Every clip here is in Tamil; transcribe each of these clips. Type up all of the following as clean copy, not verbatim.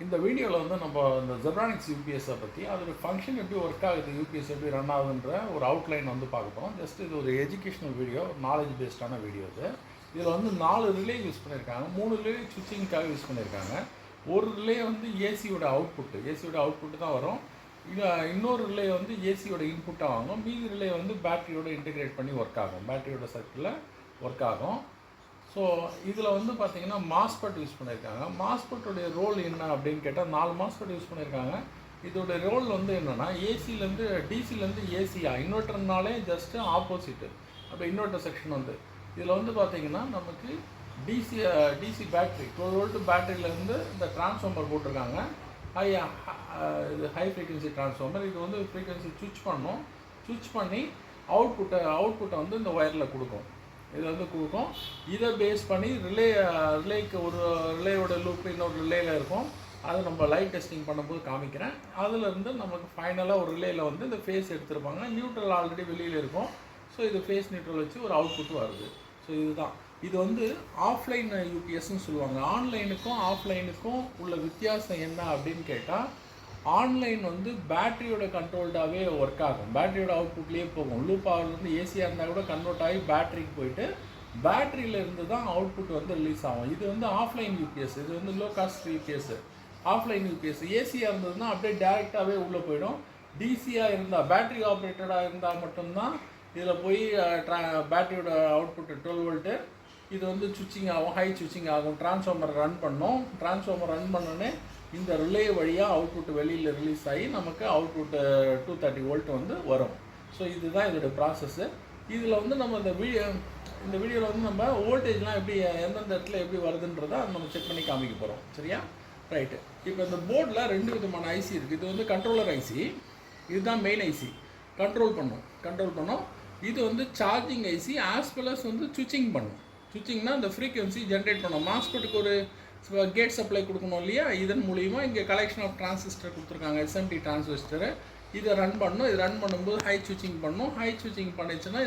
இந்த வீடியோவில் வந்து நம்ம இந்த ஜெப்ரானிக்ஸ் யூபிஎஸ்ஸை பற்றி அதோட ஃபங்க்ஷன் எப்படி ஒர்க் ஆகுது, யூபிஎஸ் எப்படி ரன் ஆகுதுன்ற ஒரு அவுட்லைன் வந்து பார்க்க போகிறோம். ஜஸ்ட் இது ஒரு எஜுகேஷனல் வீடியோ, நாலேஜ் பேஸ்டான வீடியோ இது. இதில் வந்து 4 ரிலே யூஸ் பண்ணியிருக்காங்க. 3 ரிலே சுவிட்சிங்காக யூஸ் பண்ணியிருக்காங்க. ஒரு ரிலே வந்து ஏசியோட அவுட்புட்டு தான் வரும். இன்னொரு ரிலே வந்து ஏசியோட இன்புட்டாக வாங்கும். மீதி ரிலே வந்து பேட்டரியோட இன்டெகிரேட் பண்ணி ஒர்க் ஆகும், பேட்டரியோட சர்க்கிளில் ஒர்க் ஆகும். ஸோ இதில் வந்து பார்த்திங்கன்னா மாஸ்பெட் யூஸ் பண்ணியிருக்காங்க. மாஸ்பெட்டோடைய ரோல் என்ன அப்படின்னு கேட்டால் 4 மாஸ்பெட் யூஸ் பண்ணியிருக்காங்க. இதோடைய ரோல் வந்து என்னென்னா டிசிலேருந்து ஏசியா இன்வெர்ட்டர்னாலே ஜஸ்ட்டு ஆப்போசிட்டு. அப்போ இன்வெர்ட்டர் செக்ஷன் வந்து இதில் வந்து பார்த்திங்கன்னா நமக்கு டிசி பேட்ரி 12 வோல்ட் பேட்டரியிலேருந்து இந்த டிரான்ஸ்ஃபார்மர் போட்டிருக்காங்க. இது ஹை ஃப்ரீக்வன்சி டிரான்ஸ்ஃபார்மர். இது வந்து ஃப்ரீக்வன்சி சுவிட்ச் பண்ணி அவுட்புட்டை வந்து இந்த ஒயரில் கொடுக்கும். இதை பேஸ் பண்ணி ரிலேக்கு ஒரு ரிலேயோட லூப் இன்னொரு ரிலேயில் இருக்கும். அதை நம்ம லைவ் டெஸ்டிங் பண்ணும்போது காமிக்கிறேன். அதிலேருந்து நமக்கு ஃபைனலாக ஒரு ரிலேயில் வந்து இந்த ஃபேஸ் எடுத்துருப்பாங்க. நியூட்ரல் ஆல்ரெடி வெளியில் இருக்கும். ஸோ இது ஃபேஸ் நியூட்ரல் வச்சு ஒரு அவுட்புட் வருது. ஸோ இது வந்து ஆஃப்லைன் யூபிஎஸ்ன்னு சொல்லுவாங்க. ஆன்லைனுக்கும் ஆஃப்லைனுக்கும் உள்ள வித்தியாசம் என்ன அப்படின்னு கேட்டால், ஆன்லைன் வந்து பேட்டரியோட கண்ட்ரோல்டாகவே ஒர்க் ஆகும். பேட்டரியோட அவுட்புட்லேயே போகும். லூப் பவர்லேருந்து ஏசியாக இருந்தால் கூட கன்வெர்ட் ஆகி பேட்டரிக்கு போயிட்டு பேட்டரியிலேருந்து தான் அவுட்புட் வந்து ரிலீஸ் ஆகும். இது வந்து ஆஃப்லைன் யூபிஎஸ். இது வந்து low cost UPS. Offline UPS ஏசியாக இருந்ததுன்னா அப்படியே டேரெக்டாகவே உள்ளே போயிடும். டிசியாக இருந்தால், பேட்டரி ஆப்ரேட்டடாக இருந்தால் மட்டும்தான் இதில் போய் பேட்டரியோட அவுட்புட்டு 12 வோல்ட்டு இது வந்து சுவிட்சிங் ஆகும், ஹை சுவிட்சிங் ஆகும். டிரான்ஸ்ஃபார்மர் ரன் பண்ணோன்னே இந்த ரிலே வழியாக அவுட்புட் வெளியில் ரிலீஸ் ஆகி நமக்கு அவுட்புட்டு 230 வோல்ட் வந்து வரும். ஸோ இதுதான் இதோட ப்ராசஸ்ஸு. இதில் வந்து நம்ம இந்த வீடியோவில் வந்து நம்ம வோல்டேஜ்லாம் எப்படி எந்தெந்த இடத்துல எப்படி வருதுன்றதை நம்ம செக் பண்ணி காமிக்க போகிறோம். சரியா? ரைட்டு. இப்போ இந்த போர்டில் 2 விதமான ஐசி இருக்குது. இது வந்து கண்ட்ரோலர் ஐசி, இதுதான் மெயின் ஐசி. கண்ட்ரோல் பண்ணோம். இது வந்து charging IC as well as வந்து சுவிட்சிங் பண்ணும். சுவிட்சிங்னா இந்த ஃப்ரீக்வன்சி ஜென்ரேட் பண்ணோம். மாஸ்பெட்டுக்கு ஒரு கேட் சப்ளை கொடுக்கணும் இல்லையா? இதன் மூலிமா இங்கே கலெக்ஷன் ஆஃப் டிரான்சிஸ்டர் கொடுத்துருக்காங்க, எஸ்எம்டி டிரான்சிஸ்டரு. இதை ரன் பண்ணும்போது ஹை சுவிட்சிங் பண்ணும். ஹை சுவிட்சிங் பண்ணிச்சுன்னா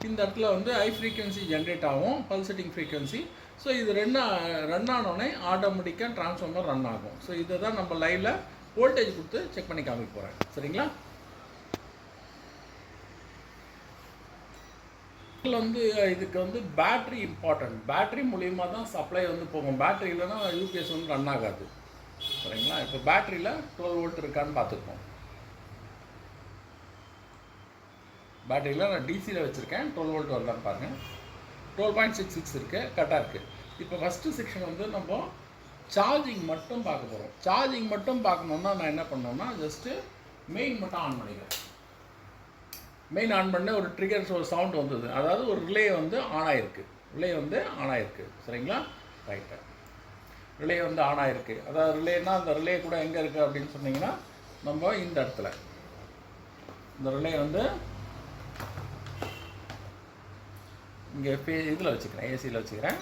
இந்த இடத்துல வந்து ஹை ஃப்ரீக்வன்சி ஜென்ரேட் ஆகும், பல்சேட்டிங் ஃப்ரீக்வன்சி. ஸோ இது ரன் ஆனோடனே ஆட்டோமேட்டிக்காக டிரான்ஸ்ஃபார்மர் ரன் ஆகும். ஸோ இதை தான் நம்ம லைவில் வோல்டேஜ் கொடுத்து செக் பண்ணி காமிக்க போகிறேன். சரிங்களா? வந்து இதுக்கு வந்து பேட்ரி இம்பார்ட்டன்ட். பேட்ரி மூலிமா தான் சப்ளை வந்து போகும். பேட்ரி இல்லைன்னா யூபிஎஸ் வந்து ரன் ஆகாது. சரிங்களா? இப்போ பேட்டரியில் 12 வோல்ட் இருக்கான்னு பார்த்துப்போம். பேட்டரியில் நான் டிசியில் வச்சுருக்கேன். 12 வோல்ட் வரலான்னு பாருங்கள். 12.66 இருக்குது, கரெக்டாக இருக்குது. இப்போ ஃபஸ்ட்டு செக்ஷன் வந்து நம்ம சார்ஜிங் மட்டும் பார்க்க போகிறோம். சார்ஜிங் மட்டும் பார்க்கணுன்னா நான் என்ன பண்ணோன்னா ஜஸ்ட்டு மெயின் மட்டும் ஆன் பண்ணிக்கிறேன். மெயின் ஆன் பண்ண ஒரு ட்ரிகர் ஒரு சவுண்ட் வந்தது. அதாவது ஒரு ரிலே வந்து ஆன் ஆகிருக்கு. சரிங்களா? ரைட்டு. ரிலே வந்து ஆன் ஆகிருக்கு. அதாவது ரிலேனா அந்த ரிலே கூட எங்கே இருக்குது அப்படின்னு சொன்னிங்கன்னா நம்ம இந்த இடத்துல இந்த ரிலே வந்து இங்கே இதில் வச்சுக்கிறேன், ஏசியில் வச்சுக்கிறேன்.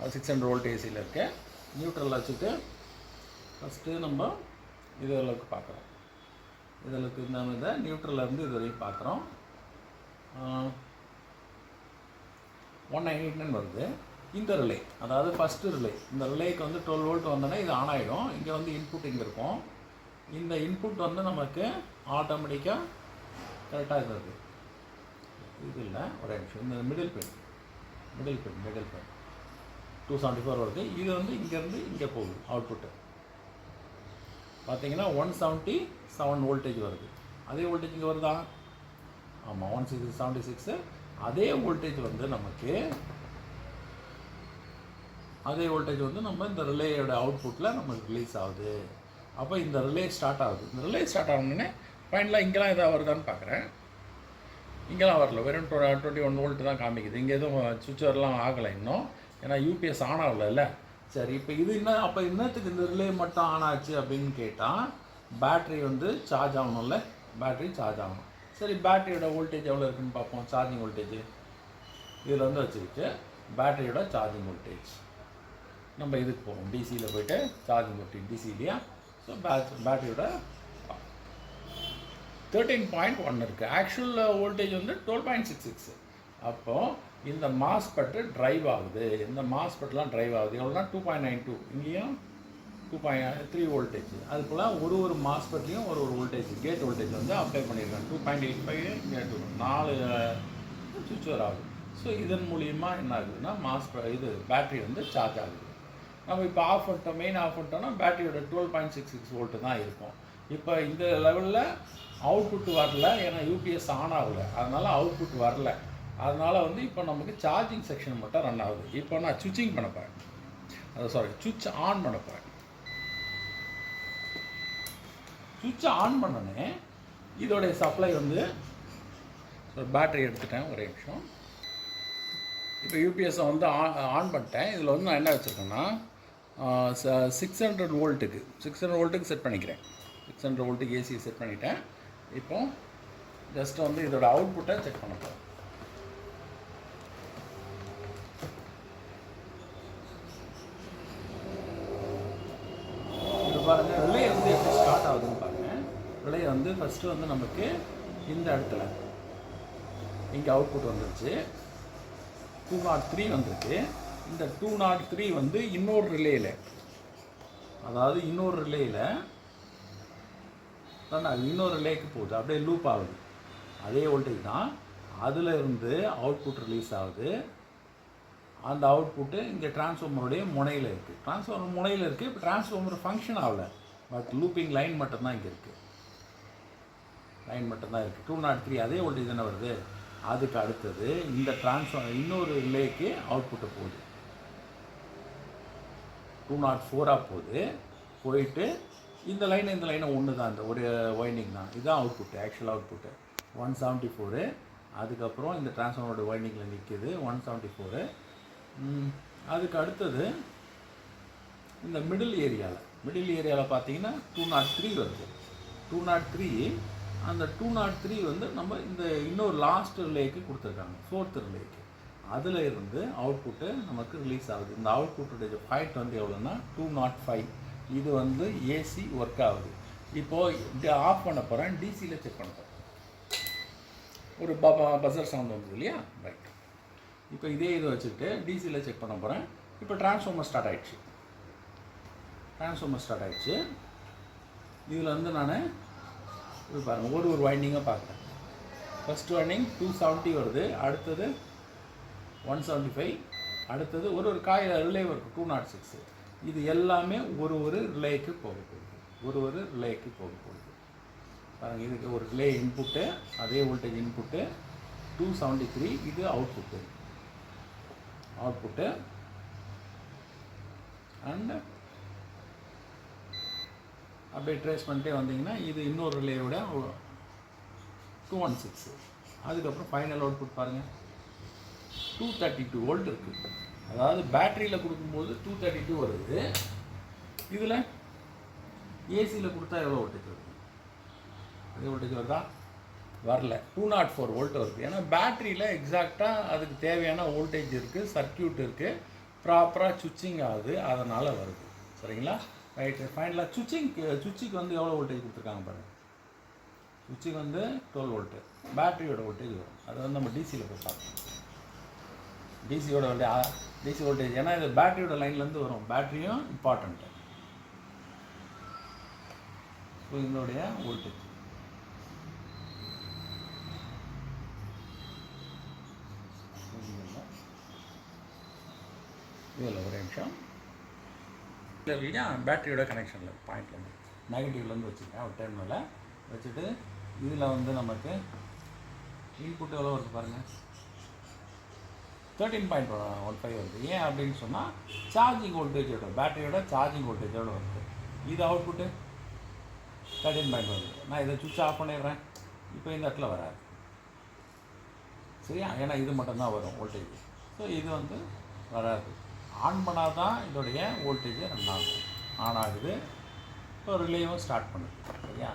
அது 600 வோல்ட் ஏசியில் இருக்குது. நியூட்ரலில் வச்சுட்டு ஃபஸ்ட்டு நம்ம இதில் பார்க்குறோம். இதை நியூட்ரலேருந்து இது வரைக்கும் பார்க்குறோம். 199 வருது. இந்த ரிலே, அதாவது ஃபஸ்ட்டு ரிலே, இந்த ரிலேக்கு வந்து 12 வோல்ட் வந்தோடனே இது ஆன் ஆகிடும். இங்கே வந்து இன்புட் இங்கே இருக்கும். இந்த இன்புட் வந்து நமக்கு ஆட்டோமேட்டிக்காக கரெக்டாக இருக்குது. இது இல்லை, ஒரு நிமிஷம். இந்த மிடில் பென் 274 வருது. இது வந்து இங்கேருந்து இங்கே போகுது. அவுட்புட்டு பார்த்தீங்கன்னா 177 வோல்டேஜ் வருது. அதே வோல்டேஜ் இங்கே வருதா? ஆமாம், 176 அதே வோல்டேஜ் வந்து நம்ம இந்த ரிலேயோட அவுட்புட்டில் நமக்கு ரிலீஸ் ஆகுது. அப்போ இந்த ரிலே ஸ்டார்ட் ஆகுதுன்னே ஃபைனலாக இங்கெல்லாம் எதாவது வருதான்னு பார்க்குறேன். இங்கெல்லாம் வரல, வெறும் 21 வோல்ட் தான் காமிக்குது. இங்கே எதுவும் சுவிட்சர்லாம் ஆகலை இன்னும், ஏன்னா யூபிஎஸ் ஆன் ஆகலை. சரி, இப்போ இது அப்போ இன்னத்துக்கு இந்த ரிலே மட்டும் ஆன் ஆச்சு அப்படின்னு கேட்டால், பேட்ரி வந்து சார்ஜ் ஆகணும்ல, சரி, பேட்டரியோட வோல்டேஜ் எவ்வளோ இருக்குதுன்னு பார்ப்போம். சார்ஜிங் வோல்டேஜ் இதில் வந்து வச்சுக்கிட்டு பேட்டரியோட சார்ஜிங் வோல்டேஜ் நம்ம இதுக்கு போவோம். டிசியில் போய்ட்டு சார்ஜிங் வோல்டேஜ் டிசி இல்லையா? ஸோ பேட்டரியோட 13.1 இருக்குது. ஆக்சுவல் வோல்டேஜ் வந்து 12.66. அப்போது இந்த மாஸ்பெட்டு ட்ரைவ் ஆகுது. இந்த மாஸ்பெட்லாம் ட்ரைவ் ஆகுது. எவ்வளோனா 2.92, இங்கேயும் 2.3 வோல்டேஜ். அது போல் ஒரு மாஸ்பெட்லேயும் ஒரு வோல்டேஜ், கேட் வோல்டேஜ் வந்து அப்ளை பண்ணியிருக்காங்க. 2.85 கேட் 4 சுவிட்ச் ஓவர் ஆகுது. ஸோ இதன் மூலியமாக என்ன ஆகுதுன்னா இது பேட்ரி வந்து சார்ஜ் ஆகுது. நம்ம இப்போ ஆஃப் பண்ணிட்டோம், மெயின் ஆஃப் பண்ணிட்டோம்னா பேட்டரியோட 12.66 வோல்ட்டு தான் இருக்கும். இப்போ இந்த லெவலில் அவுட்புட் வரல, ஏன்னா யூபிஎஸ் ஆன் ஆகலை, அதனால் அவுட்புட் வரல. அதனால் வந்து இப்போ நமக்கு சார்ஜிங் செக்ஷன் மட்டும் ரன் ஆகுது. இப்போ நான் சுவிட்சிங் பண்ண போகிறேன், சுவிட்ச் ஆன் பண்ண போகிறேன். சுவிட்ச் ஆன் பண்ணனே இதோடைய சப்ளை வந்து பேட்டரி எடுத்துட்டேன், ஒரே நிமிஷம். இப்போ யூபிஎஸ்ஸை வந்து ஆன் பண்ணிட்டேன். இதில் வந்து நான் என்ன வச்சுருக்கேன்னா 600 வோல்ட்டுக்கு செட் பண்ணிக்கிறேன். 600 வோல்ட்டுக்கு ஏசி செட் பண்ணிட்டேன். இப்போ ஜஸ்ட் வந்து இதோட அவுட்புட்டை செக் பண்ண போகிறேன். இது பாருங்கள், ரிலே வந்து எப்படி ஸ்டார்ட் ஆகுதுன்னு பாருங்கள். ரிலே வந்து ஃபஸ்ட்டு வந்து நமக்கு இந்த இடத்துல இங்கே அவுட்புட் வந்துருச்சு, 203 வந்திருக்கு. இந்த 203 வந்து இன்னொரு ரிலேயில், அதாவது இன்னொரு ரிலேக்கு போகுது, அப்படியே லூப் ஆகுது. அதே வோல்டேஜ் தான், அதில் இருந்து அவுட்புட் ரிலீஸ் ஆகுது. அந்த அவுட்புட்டு இங்கே டிரான்ஸ்ஃபார்மருடைய முனையில் இருக்குது. டிரான்ஸ்ஃபார்மர் முனையில் இருக்குது. இப்போ டிரான்ஸ்ஃபார்மர் ஃபங்க்ஷன் ஆகலை, பட் லூப்பிங் லைன் மட்டும்தான் இங்கே இருக்குது. 203 அதே வோல்டேஜ் தானே வருது. அதுக்கு அடுத்தது இந்த டிரான்ஸ்ஃபார்மர் இன்னொரு ரிலேக்கு அவுட்புட்டு போகுது, 204 போகுது. போயிட்டு இந்த லைனை ஒன்று தான், இந்த ஒரு வைண்டிங் தான். இதுதான் அவுட்புட்டு, ஆக்சுவல் அவுட்புட்டு 174. அதுக்கப்புறம் இந்த டிரான்ஸ்ஃபார்மரோட வைண்டிங்கில் நிற்கிது 174. அதுக்கு அடுத்தது இந்த மிடில் ஏரியாவில் பார்த்தீங்கன்னா 203 வருது. 203, அந்த 203 வந்து நம்ம இந்த இன்னொரு லாஸ்ட் ரிலேக்கு கொடுத்துருக்காங்க, 4th ரிலேக்கு. அதில் இருந்து அவுட்புட்டு நமக்கு ரிலீஸ் ஆகுது. இந்த அவுட்புட்டுடைய பாயிண்ட் வந்து எவ்வளோன்னா 205. இது வந்து ஏசி ஒர்க் ஆகுது. இப்போது ஆஃப் பண்ண போகிறேன், டிசியில் செக் பண்ண போகிறேன். ஒரு பஸர் சவுண்ட் வந்தது இல்லையா, ரைட். இப்போ இதே இதை வச்சுக்கிட்டு டிசியில் செக் பண்ண போகிறேன். இப்போ டிரான்ஸ்ஃபார்மர் ஸ்டார்ட் ஆகிடுச்சு. இதில் வந்து நான் இது பாருங்கள், ஒரு வைண்டிங்காக பார்க்குறேன். ஃபஸ்ட் வைண்டிங் 270 வருது, அடுத்தது 175, அடுத்தது ஒரு ரிலே இருக்குது 206. இது எல்லாமே ஒரு ரிலேக்கு போக போகுது. பாருங்கள், இதுக்கு ஒரு ரிலே இன்புட்டு, அதே வோல்டேஜ் இன்புட்டு 273. இது அவுட்புட்டு அண்ட் அப்படியே ட்ரேஸ் பண்ணிட்டே வந்தீங்கன்னா இது இன்னொரு ரிலேயோட 216. அதுக்கப்புறம் ஃபைனல் அவுட்புட் பாருங்கள், 232 வோல்ட் இருக்குது. அதாவது பேட்டரியில் கொடுக்கும்போது 232 வருது. இதில் ஏசியில் கொடுத்தா எவ்வளோ வோல்டேஜ் வருது? அதே வோல்டேஜ் வருதா? வரல, 204 வோல்ட் வருது. ஏன்னா பேட்டரியில் எக்ஸாக்டாக அதுக்கு தேவையான வோல்டேஜ் இருக்குது, சர்க்கியூட் இருக்குது, ப்ராப்பராக சுவிட்சிங் ஆகுது, அதனால் வருது. சரிங்களா, ரைட்டு. ஃபைனலாக சுவிட்சுக்கு வந்து எவ்வளோ வோல்டேஜ் கொடுத்துருக்காங்க பாருங்கள். சுவிட்சுக்கு வந்து 12 வோல்ட்டு, பேட்டரியோட வோல்டேஜ் வரும். அது வந்து நம்ம டிசியில் போய் பார்க்கணும். டிசி வோல்டேஜ், ஏன்னா இது பேட்டரியோட லைன்லேருந்து வரும். பேட்டரியும் இம்பார்ட்டண்ட்டு. ஸோ இதனுடைய வோல்டேஜ் இதில் ஒரே நிமிஷம் இல்லையா, பேட்டரியோட கனெக்ஷனில் பாயிண்ட்லேருந்து நெகட்டிவ்லேருந்து வச்சுருக்கேன். ஒரு டெர்மினலில் வச்சுட்டு இதில் வந்து நமக்கு இன்புட் எவ்வளோ வருது பாருங்கள், 13.15 வருது. ஏன் அப்படின்னு சொன்னால் சார்ஜிங் வோல்டேஜோட, பேட்டரியோட சார்ஜிங் வோல்டேஜோட வருது. இது அவுட்புட்டு 13.1 வருது. நான் இதை சுவிட்ச் ஆஃப் பண்ணிடுறேன். இப்போ இந்த இடத்துல வராது, சரியா, ஏன்னா இது மட்டும்தான் வரும் வோல்டேஜ். ஸோ இது வந்து வராது. ஆன் பண்ணால் தான் இதோடைய வோல்டேஜ் ரன் ஆகும். ஆன் ஆகுது. இப்போ ரிலேவும் ஸ்டார்ட் பண்ணுது, சரியா.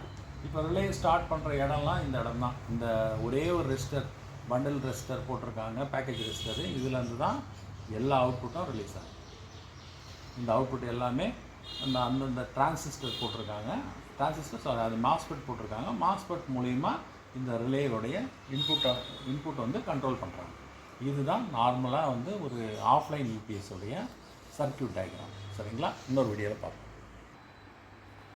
இப்போ ரிலே ஸ்டார்ட் பண்ணுற இடம்லாம் இந்த இடம் தான். இந்த ஒரே ஒரு ரெசிஸ்டர், பண்டில் ரெசிஸ்டர் போட்டிருக்காங்க, பேக்கேஜ் ரெசிஸ்டரு. இதுலேருந்து தான் எல்லா அவுட்புட்டும் ரிலீஸ் ஆகும். இந்த அவுட்புட் எல்லாமே அந்தந்த டிரான்சிஸ்டர் போட்டிருக்காங்க, அது மாஸ்பெட் போட்டிருக்காங்க. மாஸ்பெட் மூலிமா இந்த ரிலேயோடைய இன்புட் வந்து கண்ட்ரோல் பண்ணுறாங்க. இதுதான் நார்மலாக வந்து ஒரு ஆஃப்லைன் யூபிஎஸ் உடைய சர்க்யூட் டயக்ராம். சரிங்களா? இன்னொரு வீடியோவில் பார்ப்போம்.